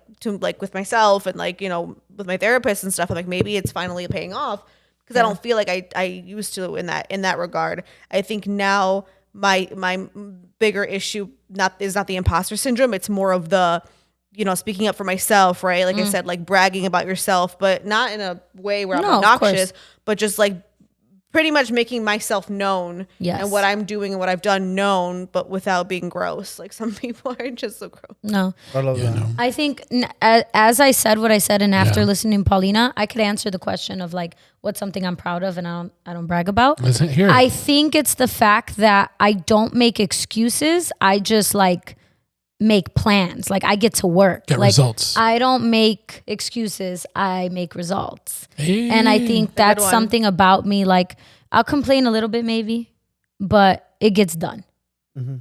with myself and like, you know, with my therapist and stuff, I'm like, maybe it's finally paying off. Because I don't feel like I used to in that regard. I think now my bigger issue is not the imposter syndrome. It's more of the, you know, speaking up for myself, right? Like I said, like bragging about yourself, but not in a way where I'm No, of course. obnoxious, but just like pretty much making myself known Yes. and what I'm doing and what I've done known, but without being gross. Like some people are just so gross. no. I love that. No. I think as I said what I said, and after Yeah. listening to Paulina, I could answer the question of like what's something I'm proud of and I don't brag about. Let's hear it. I think it's the fact that I don't make excuses. I just like make plans. Like I get to work. Get like, results. I don't make excuses. I make results. Hey. And I think that's one. something about me. Like I'll complain a little bit maybe, but it gets done.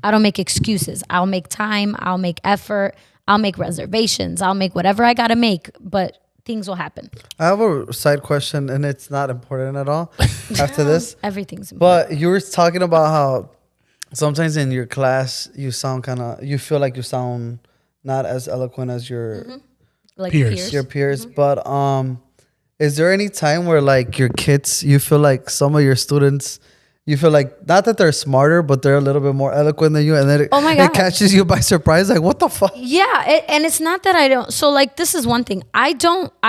I don't make excuses. I'll make time. I'll make effort. I'll make reservations. I'll make whatever I got to make, but things will happen. I have a side question, and it's not important at all after this. Everything's important. But you were talking about how sometimes in your class you feel like you sound not as eloquent as Like Peers. your peers. But is there any time where like your kids, you feel like some of your students, you feel like not that they're smarter, but they're a little bit more eloquent than you, and then Oh my it God. catches you by surprise? Like, what the fuck? Yeah, and it's not that I don't. So like, this is one thing. I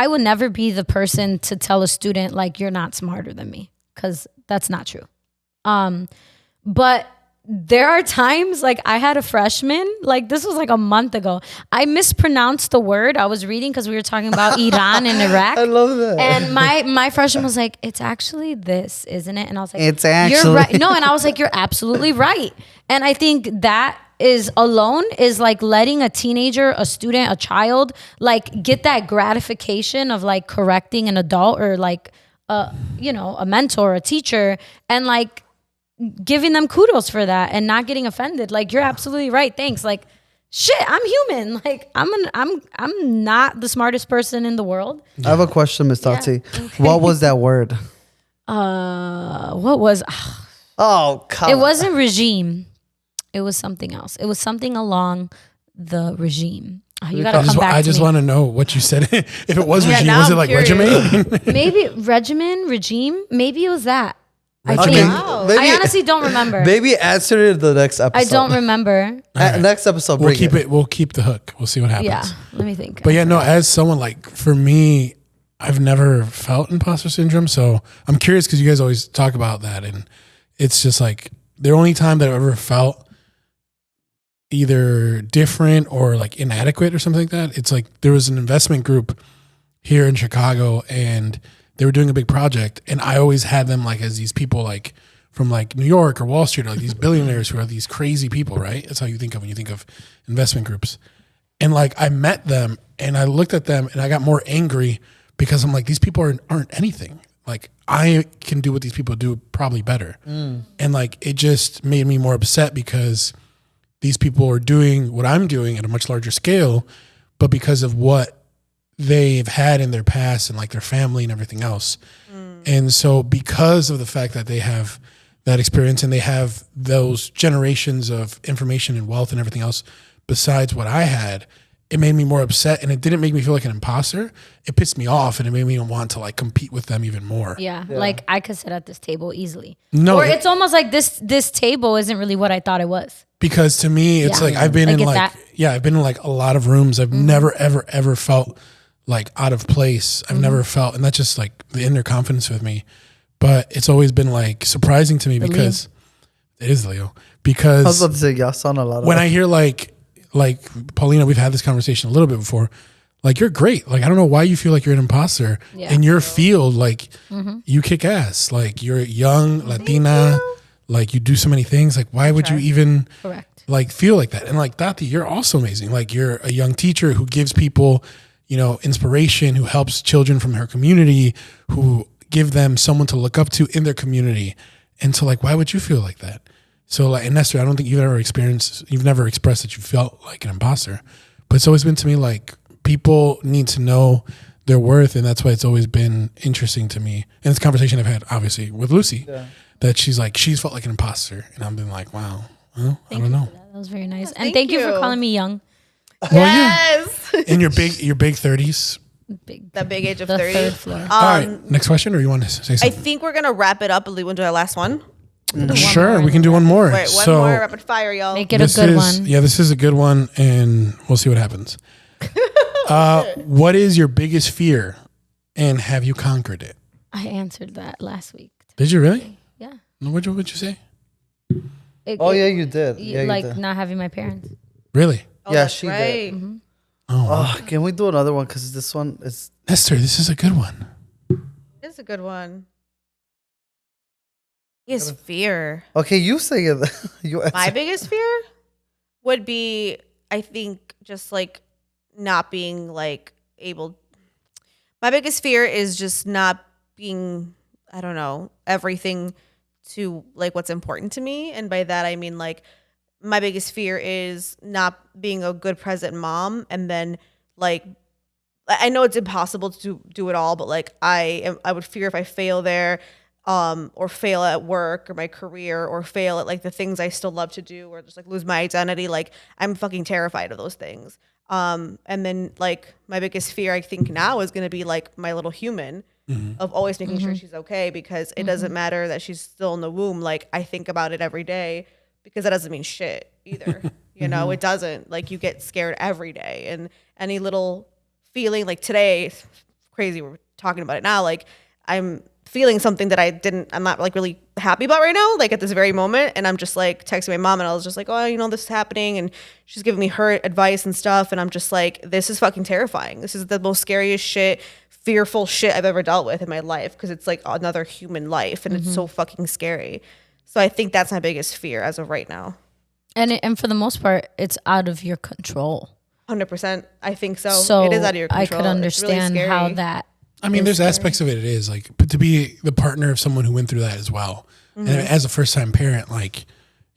would never be the person to tell a student like you're not smarter than me, because that's not true. But there are times like I had a freshman, like this was like a month ago. I mispronounced the word I was reading because we were talking about Iran and Iraq. I love that. And my freshman was like, "It's actually this, isn't it?" And I was like, It's you're actually- right." No, and I was like, "You're absolutely right." And I think that is alone is like letting a teenager, a student, a child like get that gratification of like correcting an adult or like a mentor, a teacher, and like giving them kudos for that and not getting offended. Like, you're absolutely right. Thanks. Like, shit, I'm human. Like, I'm not the smartest person in the world. I have a question, Miss Tati. Okay. What was that word? What was Oh, come it? on. Wasn't regime. It was something else. It was something along the regime. Oh, you gotta come back I to just me. want to know what you said. If it was Yeah, regime, now was it I'm like curious. regimen? Maybe regime. Maybe it was that. I Regimen? think. Wow. Maybe, I honestly don't remember. maybe answer it in the next episode. I don't remember. Next episode, We'll bring keep it. We'll keep the hook. We'll see what happens. Yeah, let me think. But yeah, no. As someone like for me, I've never felt imposter syndrome, so I'm curious because you guys always talk about that, and it's just like the only time that I've ever felt either different or like inadequate or something like that. It's like there was an investment group here in Chicago, and they were doing a big project, and I always had them like as these people like from like New York or Wall Street, or like these billionaires who are these crazy people, right? That's how you think of when you think of investment groups. And like I met them and I looked at them and I got more angry because I'm like, these people aren't anything. Like I can do what these people do probably better. And like it just made me more upset because these people are doing what I'm doing at a much larger scale, but because of what they've had in their past and like their family and everything else. And so because of the fact that they have that experience and they have those generations of information and wealth and everything else besides what I had, it made me more upset, and it didn't make me feel like an imposter. It pissed me off, and it made me want to like compete with them even more. Yeah, like I could sit at this table easily. No, or it's almost like this table isn't really what I thought it was. because to me, it's Yeah. like I've been I in get like that. I've been in like a lot of rooms. I've never ever felt like out of place. I've never felt, and that's just like the inner confidence with me. But it's always been like surprising to me because it is Leo. I was Because about to say, y'all sound a lot of when I hear like Paulina, we've had this conversation a little bit before. Like you're great. Like I don't know why you feel like you're an imposter Yeah. in your field. Like you kick ass. Like you're young, Latina. Like you do so many things. Like why would you even Correct. like feel like that? And like Tati, you're also amazing. Like you're a young teacher who gives people, inspiration, who helps children from her community, who give them someone to look up to in their community. And so like, why would you feel like that? So like, and Nestor, I don't think you've never expressed that you felt like an imposter, but it's always been to me like people need to know their worth. And that's why it's always been interesting to me. And it's a conversation I've had obviously with Lucy that she's felt like an imposter. And I've been like, wow, well, I don't know. That was very nice. And thank thank you for you. calling me young. Well, Yes. in your big 30s. Big. That big age of The 30. third floor. All right. Next question, or you want to say I something? think we're gonna wrap it up. We want to do our last one. Sure, we can do one more. Wait, one more rapid fire, y'all. Make it a good one. Yeah, this is a good one, and we'll see what happens. What is your biggest fear, and have you conquered it? I answered that last week. Did you really? Yeah. What'd you say? Oh yeah, you did. Yeah, you like did. not having my parents. Really? Oh, Yeah, that's she did. right. Oh, can we do another one? Because this one is. Esther, this is a good one. It's a good one. Is fear. Okay, you say it. You My answer. biggest fear would be, I think, just like not being like able. My biggest fear is just not being, I don't know, everything to like what's important to me. And by that, I mean like my biggest fear is not being a good present mom. And then like, I know it's impossible to do it all, but like I would fear if I fail there, or fail at work or my career, or fail at like the things I still love to do, or just like lose my identity. Like I'm fucking terrified of those things. And then like my biggest fear I think now is going to be like my little human of always making sure she's okay, because it doesn't matter that she's still in the womb. Like I think about it every day, because that doesn't mean shit either. You know, it doesn't. Like you get scared every day, and any little feeling like today, crazy, we're talking about it now, like I'm feeling something that I'm not like really happy about right now, like at this very moment. And I'm just like texting my mom, and I was just like, oh, you know, this is happening. And she's giving me her advice and stuff. And I'm just like, this is fucking terrifying. This is the most scariest shit, fearful shit I've ever dealt with in my life, because it's like another human life, and it's so fucking scary. So I think that's my biggest fear as of right now. And for the most part, it's out of your control. 100%. I think so. So it is out of your control. I could understand really how that. I mean, there's aspects of it. It is like, but to be the partner of someone who went through that as well, and as a first time parent, like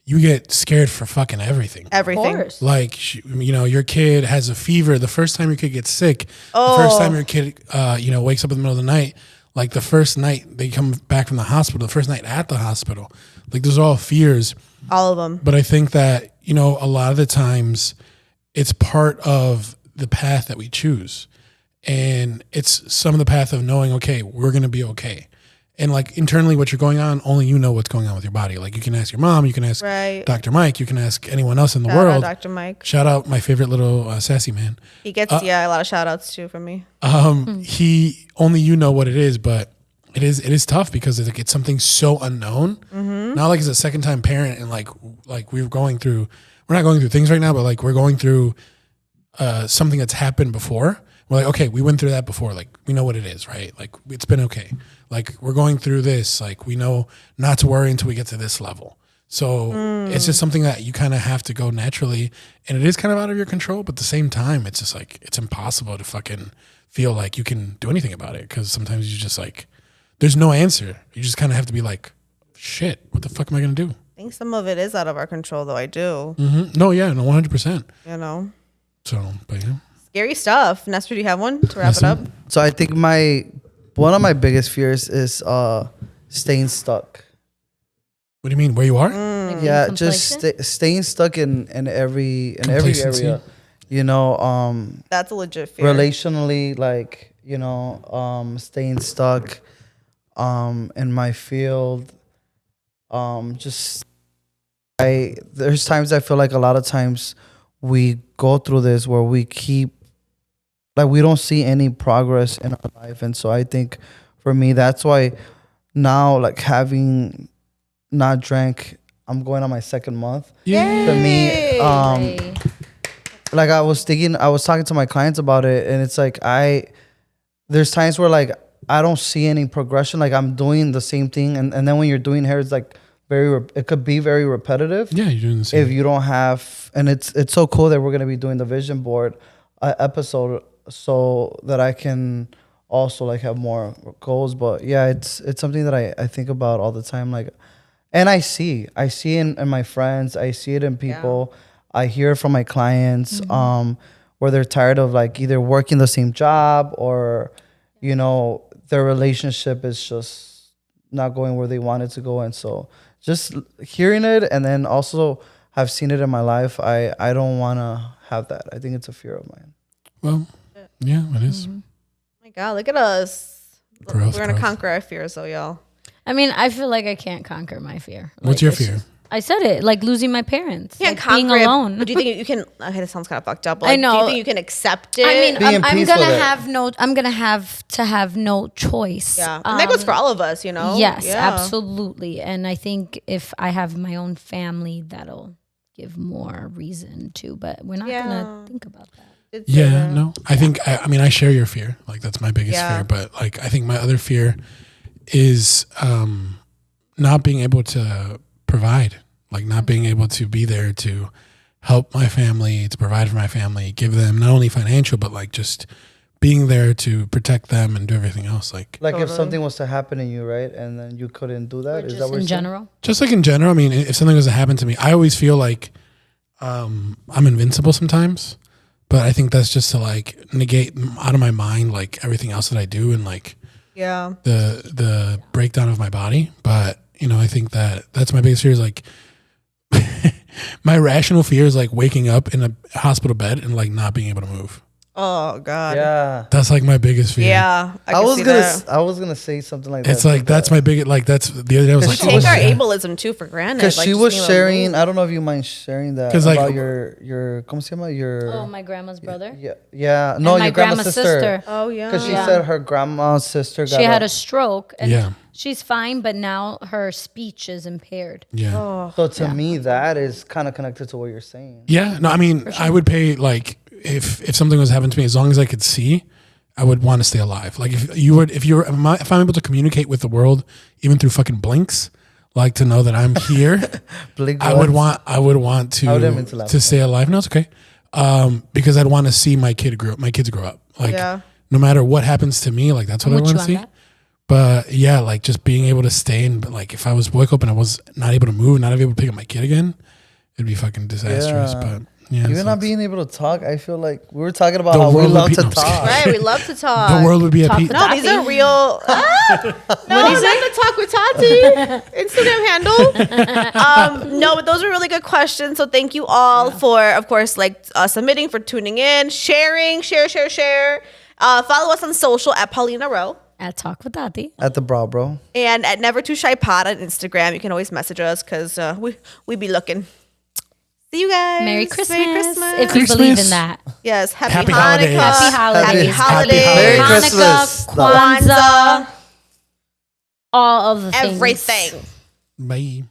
you get scared for fucking everything. Everything. Of course. Like, you know, your kid has a fever. The first time your kid gets sick, the first time your kid, you know, wakes up in the middle of the night, like the first night they come back from the hospital, the first night at the hospital, like those are all fears. All of them. But I think that, you know, a lot of the times it's part of the path that we choose. And it's some of the path of knowing, okay, we're going to be okay. And like internally what you're going on, only you know what's going on with your body. Like you can ask your mom, you can ask Dr. Mike, you can ask anyone else in the world. Dr. Mike. Shout out my favorite little sassy man. He gets, a lot of shout outs too from me. He, only you know what it is, but it is tough because it's something so unknown. Not like as a second time parent and like we're not going through things right now, but like we're going through something that's happened before. We're like, okay, we went through that before. Like, we know what it is, right? Like, it's been okay. Like, we're going through this. Like, we know not to worry until we get to this level. So it's just something that you kind of have to go naturally. And it is kind of out of your control. But at the same time, it's just like, it's impossible to fucking feel like you can do anything about it. Because sometimes you just like, there's no answer. You just kind of have to be like, shit, what the fuck am I going to do? I think some of it is out of our control, though. I do. No, yeah, no, 100%. You know? So, but yeah. Scary stuff. Nestor, do you have one to wrap it up? So I think one of my biggest fears is staying stuck. What do you mean? Where you are? Like Yeah, being just complacent? staying stuck in every Complacency. area. You know, That's a legit fear. relationally, like, you know, staying stuck in my field. There's times I feel like a lot of times we go through this where we don't see any progress in our life. And so I think for me, that's why now, like, having not drank, I'm going on my second month. Yeah. For me, like I was talking to my clients about it, and it's like there's times where like I don't see any progression. Like I'm doing the same thing, and then when you're doing hair, it's like it could be very repetitive. Yeah, you're doing the same. If you don't have, and it's so cool that we're gonna be doing the vision board episode so that I can also like have more goals. But yeah, it's something that I think about all the time. Like, and I see in my friends, I see it in people. I hear it from my clients, where they're tired of like either working the same job or, you know, their relationship is just not going where they want it to go. And so just hearing it, and then also have seen it in my life, I don't want to have that. I think it's a fear of mine. Well, yeah, it is. Oh my God, look at us. Growth, We're going to conquer our fears, though, y'all. I mean, I feel like I can't conquer my fear. What's Like, your it's fear? just- I said it, like losing my parents. You can't like conquer being it, alone. but do you think you can? Okay, this sounds kind of fucked up. But I like, do know. you think you can accept it? I mean, Being I'm peaceful gonna there. I'm gonna have to have no choice. yeah, and that goes for all of us, you know. Yes, Yeah. absolutely. And I think if I have my own family, that'll give more reason to. But we're not gonna think about that. Yeah, no. I think I mean I share your fear. Like that's my biggest Yeah. fear. But like I think my other fear is not being able to provide. Like not being able to be there to help my family, to provide for my family, give them not only financial but like just being there to protect them and do everything else. Like Like if Totally. something was to happen to you, right, and then you couldn't do that, is that Just what in you're saying? general. just like in general, I mean, if something was to happen to me, I always feel like I'm invincible sometimes. But I think that's just to like negate out of my mind like everything else that I do and like Yeah. the breakdown of my body. But you know, I think that's my biggest fear is like my rational fear is like waking up in a hospital bed and like not being able to move. Oh God. Yeah. That's like my biggest fear. Yeah. I was gonna say something like that. It's like that's my biggest like that's the other day I was We like take our yeah. ableism too for granted. because like, she just was being able to sharing. move. I don't know if you mind sharing that 'Cause, like, about your ¿cómo se llama? Your Oh, my grandma's brother. yeah no my your grandma's sister. Oh yeah. Because she said her grandma's sister got She had a stroke, and Yeah. she's fine, but now her speech is impaired. Yeah. So to me, that is kind of connected to what you're saying. Yeah. No, I mean, I would pay like if something was happening to me, as long as I could see, I would want to stay alive. Like if I'm able to communicate with the world even through fucking blinks, like to know that I'm here, Blink I would once. want I didn't mean to laugh. to stay alive. No, it's okay. Because I'd want to see my kids grow up. Like Yeah. no matter what happens to me, like that's what I with want you to on see. that. But yeah, like just being able to stay and like if I was woke up and I was not able to move, not able to pick up my kid again, it'd be fucking disastrous. Yeah. But yeah, Even so not it's- being able to talk, I feel like we were talking about The how we world would love be- to no, I'm just talk. Right, we love to talk. the world would be at peace. No, these are real. No, we love to talk with Tati. Instagram handle. No, but those are really good questions. So thank you all for, of course, like submitting, for tuning in, sharing, share. Follow us on social at Paulina Rowe At Talk with Tati. At the bro. and at Never Too Shy Pod on Instagram. You can always message us because we be looking. See you guys. Merry Christmas. Merry Christmas. If you believe in that. Yes. Happy Happy Hanukkah. holidays. Happy Happy holidays. holidays. Merry Hanukkah, Christmas. Kwanzaa, all of the things. Everything. Bye.